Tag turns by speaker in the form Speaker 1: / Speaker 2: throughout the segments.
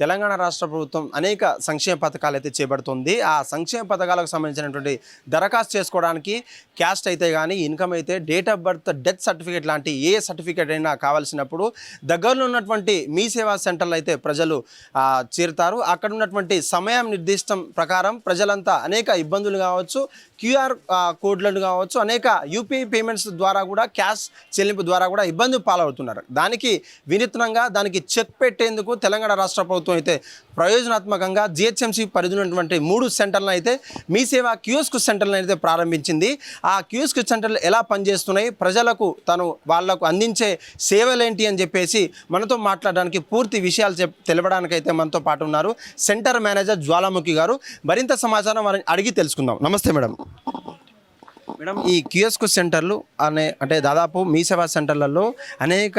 Speaker 1: తెలంగాణ రాష్ట్ర ప్రభుత్వం అనేక సంక్షేమ పథకాలు అయితే చేపడుతుంది. ఆ సంక్షేమ పథకాలకు సంబంధించినటువంటి దరఖాస్తు చేసుకోవడానికి క్యాస్ట్ అయితే కానీ, ఇన్కమ్ అయితే, date of birth, death certificate లాంటి ఏ సర్టిఫికేట్ అయినా కావాల్సినప్పుడు దగ్గరలో ఉన్నటువంటి మీ సేవా సెంటర్లు అయితే ప్రజలు చేరుతారు. అక్కడ ఉన్నటువంటి సమయం నిర్దిష్టం ప్రకారం ప్రజలంతా అనేక ఇబ్బందులు కావచ్చు, క్యూఆర్ కోడ్లను కావచ్చు, అనేక యూపీఐ పేమెంట్స్ ద్వారా కూడా, క్యాష్ చెల్లింపు ద్వారా కూడా ఇబ్బంది పాలవుతున్నారు. దానికి వినూత్నంగా దానికి చెక్ పెట్టేందుకు తెలంగాణ రాష్ట్ర ప్రభుత్వం అయితే ప్రయోజనాత్మకంగా జిహెచ్ఎంసీ పరిధిలో ఉన్నటువంటి 3 సెంటర్లను అయితే మీ సేవ కియోస్క్ సెంటర్లను అయితే ప్రారంభించింది. ఆ కియోస్క్ సెంటర్లు ఎలా పనిచేస్తున్నాయి, ప్రజలకు వాళ్లకు అందించే సేవలేంటి అని చెప్పేసి మనతో మాట్లాడడానికి, పూర్తి విషయాలు తెలపడానికైతే మనతో పాటు ఉన్నారు సెంటర్ మేనేజర్ జ్వాలాముఖి గారు. మరింత సమాచారం వారిని అడిగి తెలుసుకుందాం. నమస్తే మేడం. మేడం, ఈ కియోస్క్ సెంటర్లు అంటే దాదాపు మీ సేవా సెంటర్లలో అనేక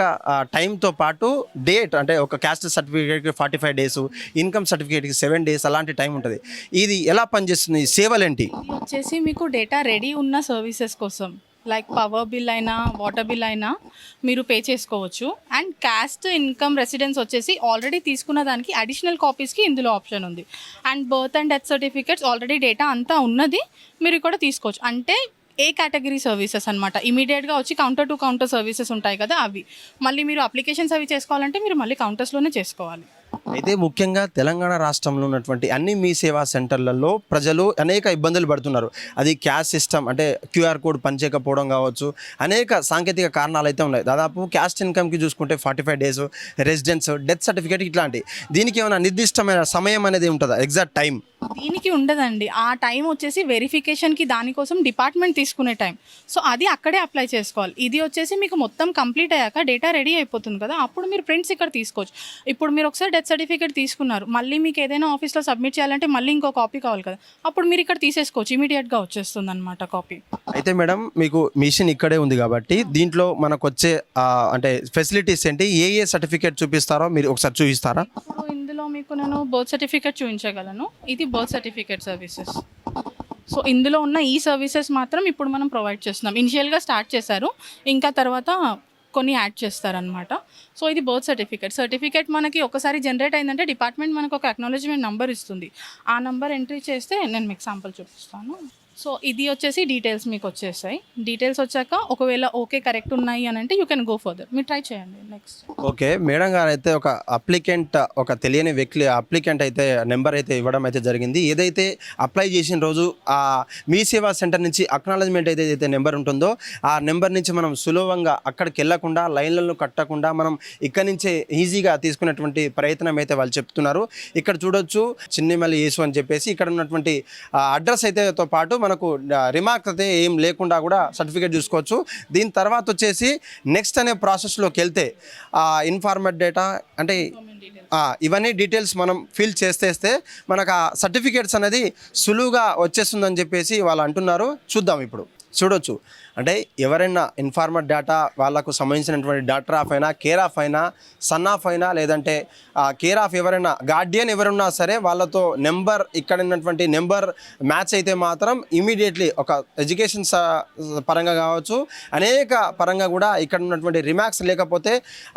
Speaker 1: టైంతో పాటు డేట్, అంటే ఒక క్యాస్ట్ సర్టిఫికేట్కి 45 డేస్, ఇన్కమ్ సర్టిఫికేట్కి 7 డేస్ అలాంటి టైం ఉంటుంది. ఇది ఎలా పనిచేస్తుంది, సేవలేంటి?
Speaker 2: వచ్చేసి మీకు డేటా రెడీ ఉన్న సర్వీసెస్ కోసం లైక్ పవర్ బిల్ అయినా, వాటర్ బిల్ అయినా మీరు పే చేసుకోవచ్చు. అండ్ క్యాస్ట్, ఇన్కమ్, రెసిడెన్స్ వచ్చేసి ఆల్రెడీ తీసుకున్న దానికి అడిషనల్ కాపీస్కి ఇందులో ఆప్షన్ ఉంది. And birth and death certificates already data అంతా ఉన్నది, మీరు ఇక్కడ తీసుకోవచ్చు. అంటే ఏ కేటగిరీ సర్వీసెస్ అనమాట. ఇమీడియట్గా వచ్చి కౌంటర్ టు కౌంటర్ సర్వీసెస్ ఉంటాయి కదా, అవి మళ్ళీ మీరు అప్లికేషన్స్ అవి చేసుకోవాలంటే మీరు మళ్ళీ కౌంటర్స్లోనే చేసుకోవాలి.
Speaker 1: అయితే ముఖ్యంగా తెలంగాణ రాష్ట్రంలో ఉన్నటువంటి అన్ని మీ సేవా సెంటర్లలో ప్రజలు అనేక ఇబ్బందులు పడుతున్నారు. అది క్యాష్ సిస్టమ్, అంటే క్యూఆర్ కోడ్ పనిచేయకపోవడం కావచ్చు, అనేక సాంకేతిక కారణాలు అయితే ఉన్నాయి. దాదాపు క్యాస్ట్ ఇన్కమ్కి చూసుకుంటే 45 డేస్, రెసిడెన్స్, డెత్ సర్టిఫికేట్ ఇట్లాంటి. దీనికి ఏమైనా నిర్దిష్టమైన సమయం అనేది ఉంటుందా, ఎగ్జాక్ట్ టైం?
Speaker 2: దీనికి ఉండదండి. ఆ టైం వచ్చేసి వెరిఫికేషన్కి దానికోసం డిపార్ట్మెంట్ తీసుకునే టైం. సో అది అక్కడే అప్లై చేసుకోవాలి. ఇది వచ్చేసి మీకు మొత్తం కంప్లీట్ అయ్యాక డేటా రెడీ అయిపోతుంది కదా, అప్పుడు మీరు ప్రింట్స్ ఇక్కడ తీసుకోవచ్చు. ఇప్పుడు మీరు ఒకసారి డెత్ సర్టిఫికేట్ తీసుకున్నారు, మళ్ళీ మీకు ఏదైనా ఆఫీస్లో సబ్మిట్ చేయాలంటే మళ్ళీ ఇంకో కాపీ కావాలి కదా, అప్పుడు మీరు ఇక్కడ తీసేసుకోవచ్చు, ఇమీడియట్గా వచ్చేస్తుంది అనమాట కాపీ.
Speaker 1: అయితే మేడం, మీకు మిషన్ ఇక్కడే ఉంది కాబట్టి దీంట్లో మనకు వచ్చే అంటే ఫెసిలిటీస్ ఏంటి, ఏ సర్టిఫికేట్ చూపిస్తారో మీరు ఒకసారి చూపిస్తారా?
Speaker 2: ఇప్పుడు ఇందులో మీకు నేను బర్త్ సర్టిఫికేట్ చూపించగలను. ఇది బర్త్ సర్టిఫికేట్ సర్వీసెస్. సో ఇందులో ఉన్న ఈ సర్వీసెస్ మాత్రం ఇప్పుడు మనం ప్రొవైడ్ చేస్తున్నాం. ఇనిషియల్గా స్టార్ట్ చేశారు, ఇంకా తర్వాత కొన్ని యాడ్ చేస్తారనమాట. సో ఇది బర్త్ సర్టిఫికేట్ మనకి ఒకసారి జనరేట్ అయిందంటే డిపార్ట్మెంట్ మనకు ఒక అక్నాలెడ్జ్మెంట్ నెంబర్ ఇస్తుంది. ఆ నెంబర్ ఎంట్రీ చేస్తే నేను మీకు శాంపుల్ చూపిస్తాను. సో ఇది వచ్చేసి డీటెయిల్స్ మీకు వచ్చేస్తాయి. డీటెయిల్స్ వచ్చాక ఒకవేళ ఓకే కరెక్ట్ ఉన్నాయి అని అంటే యూ కెన్ గో ఫర్దర్, మీరు ట్రై చేయండి. నెక్స్ట్
Speaker 1: ఓకే మేడం గారు, అయితే ఒక అప్లికెంట్, ఒక తెలియని వ్యక్తి అప్లికెంట్ అయితే నెంబర్ అయితే ఇవ్వడం అయితే జరిగింది. ఏదైతే అప్లై చేసిన రోజు ఆ మీ సేవా సెంటర్ నుంచి అక్నాలజ్మెంట్ అయితే నెంబర్ ఉంటుందో ఆ నెంబర్ నుంచి మనం సులభంగా అక్కడికి వెళ్ళకుండా, లైన్లను కట్టకుండా మనం ఇక్కడి నుంచే ఈజీగా తీసుకునేటువంటి ప్రయత్నం అయితే వాళ్ళు చెప్తున్నారు. ఇక్కడ చూడొచ్చు చిన్నిమల్లి యేసు అని చెప్పేసి ఇక్కడ ఉన్నటువంటి అడ్రస్ అయితేతో పాటు మనకు రిమార్క్ అయితే ఏం లేకుండా కూడా సర్టిఫికేట్ చూసుకోవచ్చు. దీని తర్వాత వచ్చేసి నెక్స్ట్ అనే ప్రాసెస్లోకి వెళ్తే ఇన్ఫార్మేట్ డేటా, అంటే ఇవన్నీ డీటెయిల్స్ మనం ఫిల్ చేస్తే మనకు ఆ సర్టిఫికేట్స్ అనేది సులువుగా వచ్చేస్తుందని చెప్పేసి వాళ్ళు అంటున్నారు. చూద్దాం. ఇప్పుడు చూడొచ్చు, అంటే ఎవరైనా ఇన్ఫార్మర్ డేటా, వాళ్ళకు సంబంధించినటువంటి డాక్టర్ ఆఫ్ అయినా, కేర్ ఆఫ్ అయినా, సన్ ఆఫ్ అయినా, లేదంటే కేర్ ఆఫ్ ఎవరైనా, గార్డియన్ ఎవరున్నా సరే వాళ్ళతో నెంబర్, ఇక్కడ ఉన్నటువంటి నెంబర్ మ్యాచ్ అయితే మాత్రం ఇమీడియట్లీ ఒక ఎడ్యుకేషన్ పరంగా కావచ్చు, అనేక పరంగా కూడా ఇక్కడ ఉన్నటువంటి రిమార్క్స్ లేకపోతే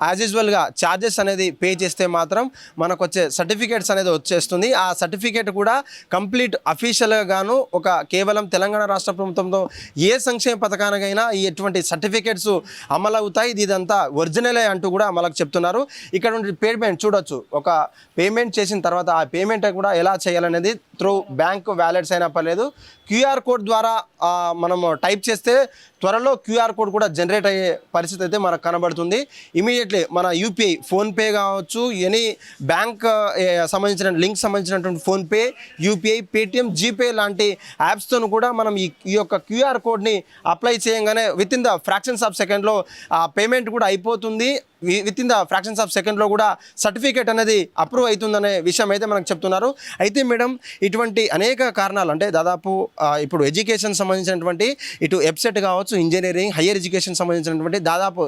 Speaker 1: యాజ్ యూజువల్గా ఛార్జెస్ అనేది పే చేస్తే మాత్రం మనకు వచ్చే సర్టిఫికేట్స్ అనేది వచ్చేస్తుంది. ఆ సర్టిఫికేట్ కూడా కంప్లీట్ అఫీషియల్గా గాను ఒక కేవలం తెలంగాణ రాష్ట్ర ప్రభుత్వంతో ఏ సంక్షేమ పథకానికైనా ఎటువంటి సర్టిఫికేట్స్ అమలు అవుతాయి, ఇదంతా ఒరిజినలే అంటూ కూడా మనకు చెప్తున్నారు. ఇక్కడ నుండి పేమెంట్ చూడొచ్చు, ఒక పేమెంట్ చేసిన తర్వాత ఆ పేమెంట్ కూడా ఎలా చేయాలనేది త్రూ బ్యాంక్ వ్యాలెట్స్ అయినా పర్లేదు, క్యూఆర్ కోడ్ ద్వారా మనము టైప్ చేస్తే త్వరలో క్యూఆర్ కోడ్ కూడా జనరేట్ అయ్యే పరిస్థితి అయితే మనకు కనబడుతుంది. ఇమీడియట్లీ మన యూపీఐ, ఫోన్పే కావచ్చు, ఎనీ బ్యాంక్ సంబంధించిన లింక్ సంబంధించినటువంటి ఫోన్పే, యూపీఐ, పేటిఎం, జీపే లాంటి యాప్స్తో కూడా మనం ఈ యొక్క క్యూఆర్ కోడ్ని అప్లై చేయగానే with in the fractions of సెకండ్లో పేమెంట్ కూడా అయిపోతుంది. With in the fractions of సెకండ్లో కూడా సర్టిఫికేట్ అనేది అప్రూవ్ అవుతుందనే విషయం అయితే మనకు చెప్తున్నారు. అయితే మేడం, ఇటువంటి అనేక కారణాలు, అంటే దాదాపు ఇప్పుడు ఎడ్యుకేషన్ సంబంధించినటువంటి ఇటు వెబ్సైట్ కావచ్చు, ఇంజనీరింగ్, హయ్యర్ ఎడ్యుకేషన్ సంబంధించినటువంటి దాదాపు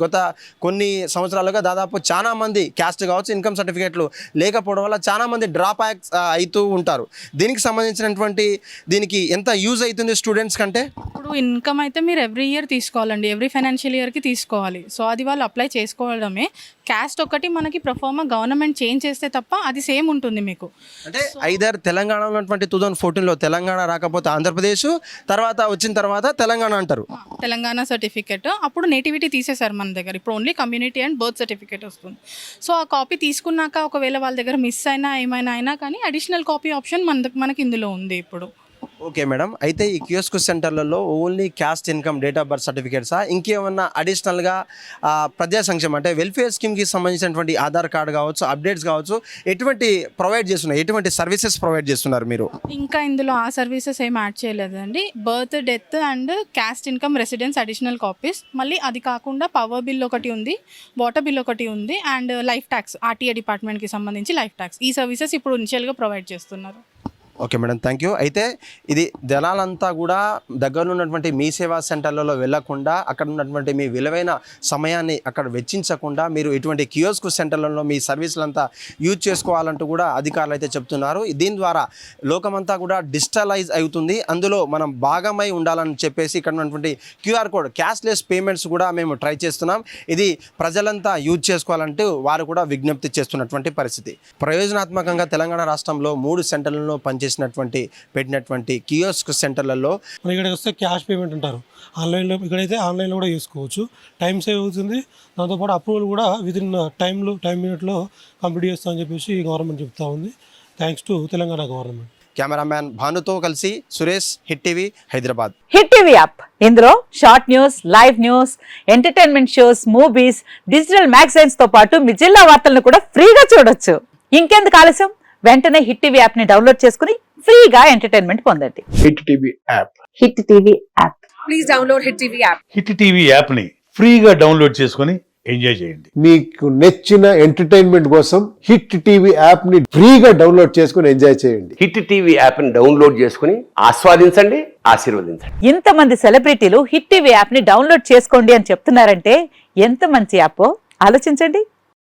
Speaker 1: గత కొన్ని సంవత్సరాలుగా దాదాపు చాలామంది క్యాస్ట్ కావచ్చు, ఇన్కమ్ సర్టిఫికేట్లు లేకపోవడం వల్ల చాలామంది డ్రాప్ అవుతూ ఉంటారు. దీనికి సంబంధించినటువంటి దీనికి ఎంత యూజ్ అవుతుంది స్టూడెంట్స్ కంటే?
Speaker 2: ఇప్పుడు ఇన్కమ్ అయితే మీరు ఎవ్రీ ఇయర్ తీసుకోవాలండి, ఎవ్రీ ఫైనాన్షియల్ ఇయర్కి తీసుకోవాలి. సో అది వాళ్ళు అప్లై చేసుకోవాలి. చేసుకోవడమే. క్యాస్ట్ ఒకటి మనకి ప్రొఫార్మా గవర్నమెంట్ చేంజ్ చేస్తే తప్ప అది సేమ్ ఉంటుంది మీకు.
Speaker 1: అంటే ఐదర్ తెలంగాణ ఉన్నటువంటి 2014లో తెలంగాణ రాకపోతే ఆంధ్రప్రదేశ్, తర్వాత వచ్చిన తర్వాత తెలంగాణ అంటారు.
Speaker 2: తెలంగాణ సర్టిఫికేట్ అప్పుడు నేటివిటీ తీసేశారు మన దగ్గర. ఇప్పుడు only community and birth certificate వస్తుంది. సో ఆ కాపీ తీసుకున్నాక ఒకవేళ వాళ్ళ దగ్గర మిస్ అయినా ఏమైనా అయినా కానీ అడిషనల్ కాపీ ఆప్షన్ మనకి ఇందులో ఉంది ఇప్పుడు.
Speaker 1: ఓకే మేడం, అయితే ఈ కియోస్క్ సెంటర్లలో only caste income date of birth సర్టిఫికేట్సా, ఇంకేమన్నా అడిషనల్గా ప్రజా సంక్షేమం అంటే వెల్ఫేర్ స్కీమ్కి సంబంధించినటువంటి ఆధార్ కార్డు కావచ్చు, అప్డేట్స్ కావచ్చు, ఎటువంటి ప్రొవైడ్ చేస్తున్నారు, ఎటువంటి సర్వీసెస్ ప్రొవైడ్ చేస్తున్నారు మీరు?
Speaker 2: ఇంకా ఇందులో ఆ సర్వీసెస్ ఏం యాడ్ చేయలేదండి. Birth, death and caste income residence additional copies, మళ్ళీ అది కాకుండా పవర్ బిల్ ఒకటి ఉంది, వాటర్ బిల్ ఒకటి ఉంది, అండ్ లైఫ్ ట్యాక్స్ ఆర్టీఏ డిపార్ట్మెంట్కి సంబంధించి లైఫ్ ట్యాక్స్, ఈ సర్వీసెస్ ఇప్పుడు ఇనిషియల్గా ప్రొవైడ్ చేస్తున్నారు.
Speaker 1: Okay madam, thank you. అయితే ఇది జనాలంతా కూడా దగ్గరలో ఉన్నటువంటి మీ సేవా సెంటర్లలో వెళ్లకుండా అక్కడ ఉన్నటువంటి మీ విలువైన సమయాన్ని అక్కడ వెచ్చించకుండా మీరు ఇటువంటి కియోస్క్ సెంటర్లలో మీ సర్వీసులంతా యూజ్ చేసుకోవాలంటూ కూడా అధికారులు అయితే చెప్తున్నారు. దీని ద్వారా లోకమంతా కూడా డిజిటలైజ్ అవుతుంది, అందులో మనం భాగమై ఉండాలని చెప్పేసి ఇక్కడ ఉన్నటువంటి క్యూఆర్ కోడ్ క్యాష్లెస్ పేమెంట్స్ కూడా మేము ట్రై చేస్తున్నాం. ఇది ప్రజలంతా యూజ్ చేసుకోవాలంటూ వారు కూడా విజ్ఞప్తి చేస్తున్నటువంటి పరిస్థితి. ప్రయోజనాత్మకంగా తెలంగాణ రాష్ట్రంలో 3 సెంటర్లలో పెట్టినటువంటి కియోస్క్ సెంటర్లలో
Speaker 3: మన ఇక్కడ వస్తే క్యాష్ పేమెంట్ అంటారు, ఆన్లైన్లో ఇక్కడైతే ఆన్లైన్లో కూడా చేసుకోవచ్చు. టైం సేవ్ అవుతుంది, దాంతోపాటు అప్రూవల్ కూడా వితిన్ టైం మినిట్లో కంప్లీట్ చేస్తామని చెప్పేసి గవర్నమెంట్ చెప్తా ఉంది. Thanks to Telangana government.
Speaker 1: Cameraman భానుతో కలిసి Suresh, hit TV, Hyderabad.
Speaker 4: Hit TV app ఇందులో short news, live news, entertainment shows, movies, digital magazines తో పాటు మీ జిల్లా వార్తలను కూడా ఫ్రీగా చూడొచ్చు. ఇంకెందుకు ఆలస్యం, వెంటనే హిట్ టీవీ యాప్ ని డౌన్లోడ్ చేసుకుని ఫ్రీగా ఎంటర్టైన్మెంట్ పొందండి.
Speaker 5: Hit TV app.
Speaker 4: Hit TV app.
Speaker 6: Please download hit TV app.
Speaker 7: Hit TV యాప్ని ఫ్రీగా డౌన్లోడ్ చేసుకొని ఎంజాయ్ చేయండి.
Speaker 5: మీకు నచ్చిన ఎంటర్టైన్మెంట్ కోసం హిట్ టీవీ యాప్ ని ఫ్రీగా డౌన్లోడ్ చేసుకుని ఎంజాయ్ చేయండి.
Speaker 8: హిట్ టీవీ యాప్ ని డౌన్లోడ్ చేసుకుని ఆస్వాదించండి, ఆశీర్వదించండి.
Speaker 4: ఇంతమంది సెలబ్రిటీలు హిట్ టీవీ యాప్ ని డౌన్లోడ్ చేసుకోండి అని చెప్తున్నారంటే ఎంత మంచి యాప్ ఆలోచించండి.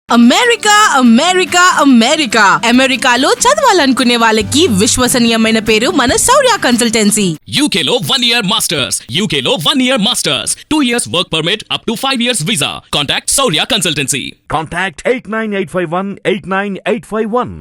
Speaker 6: అమెరికా అమెరికా అమెరికా అమెరికాలో చదవాలనుకునే వాళ్ళకి విశ్వసనీయమైన పేరు మన శౌర్య కన్సల్టెన్సీ.
Speaker 9: UK లో 1 year masters. UK లో 1 year masters. 2 years work permit up to 5 years visa. Contact Saurya Consultancy.
Speaker 10: Contact 89851 89851.